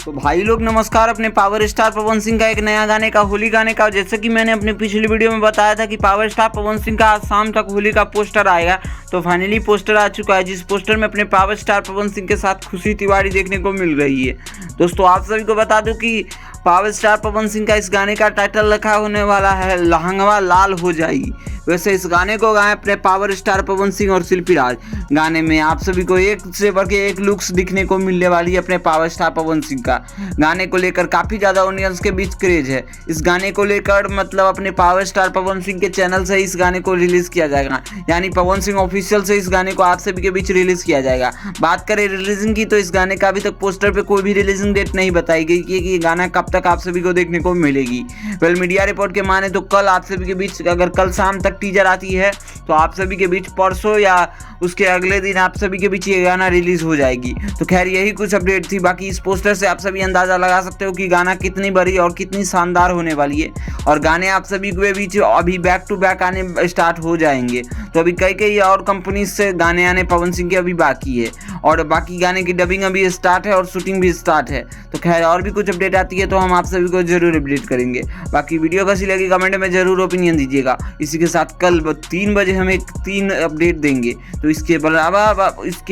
तो भाई लोग नमस्कार। अपने पावर स्टार पवन सिंह का एक नया गाने का होली गाने का, जैसे कि मैंने अपनी पिछली वीडियो में बताया था कि पावर स्टार पवन सिंह का आज शाम तक होली का पोस्टर आएगा। तो फाइनली पोस्टर आ चुका है, जिस पोस्टर में अपने पावर स्टार पवन सिंह के साथ खुशी तिवारी देखने को मिल रही है। दोस्तों आप सभी को बता दूं कि पावर स्टार पवन सिंह का इस गाने का टाइटल रखा होने वाला है लहंगवा लाल हो जाएगी। वैसे इस गाने को गाए अपने पावर स्टार पवन सिंह और शिल्पी राज। गाने में आप सभी को एक से बढ़ के एक लुक्स दिखने को मिलने वाली है अपने पावर स्टार पवन सिंह का। गाने को लेकर काफ़ी ज़्यादा ऑडियंस के बीच क्रेज है। इस गाने को लेकर मतलब अपने पावर स्टार पवन सिंह के चैनल से इस गाने को रिलीज़ किया जाएगा, यानी पवन सिंह ऑफिशियल से इस गाने को आप सभी के बीच रिलीज़ किया जाएगा। बात करें रिलीजिंग की, तो इस गाने का अभी तक पोस्टर पे कोई भी रिलीजिंग डेट नहीं बताई गई कि ये गाना कब तक आप सभी को देखने को मिलेगी। वेल मीडिया रिपोर्ट के माने तो कल आप सभी के बीच, अगर कल शाम तक टीजर आती है तो आप सभी के बीच परसों या उसके अगले दिन आप सभी के बीच ये गाना रिलीज हो जाएगी। तो खैर यही कुछ अपडेट थी। बाकी इस पोस्टर से आप सभी अंदाजा लगा सकते हो कि गाना कितनी बड़ी और कितनी शानदार होने वाली है। और गाने आप सभी के बीच अभी बैक टू बैक आने स्टार्ट हो जाएंगे। तो अभी कई और कंपनी से गाने आने पवन सिंह के अभी बाकी है, और बाकी गाने की डबिंग अभी स्टार्ट है और शूटिंग भी स्टार्ट है। तो खैर और भी कुछ अपडेट आती है तो हम आप सभी को जरूर अपडेट करेंगे। बाकी वीडियो कैसी लगी कमेंट में जरूर ओपिनियन दीजिएगा। इसी के साथ कल 3 बजे हम एक 3 अपडेट देंगे, तो इसके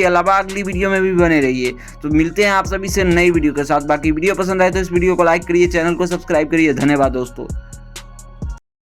अलावा अगली वीडियो में भी बने रहिए। तो मिलते हैं आप सभी से नई वीडियो के साथ। बाकी वीडियो पसंद आए तो इस वीडियो को लाइक करिए, चैनल को सब्सक्राइब करिए। धन्यवाद दोस्तों।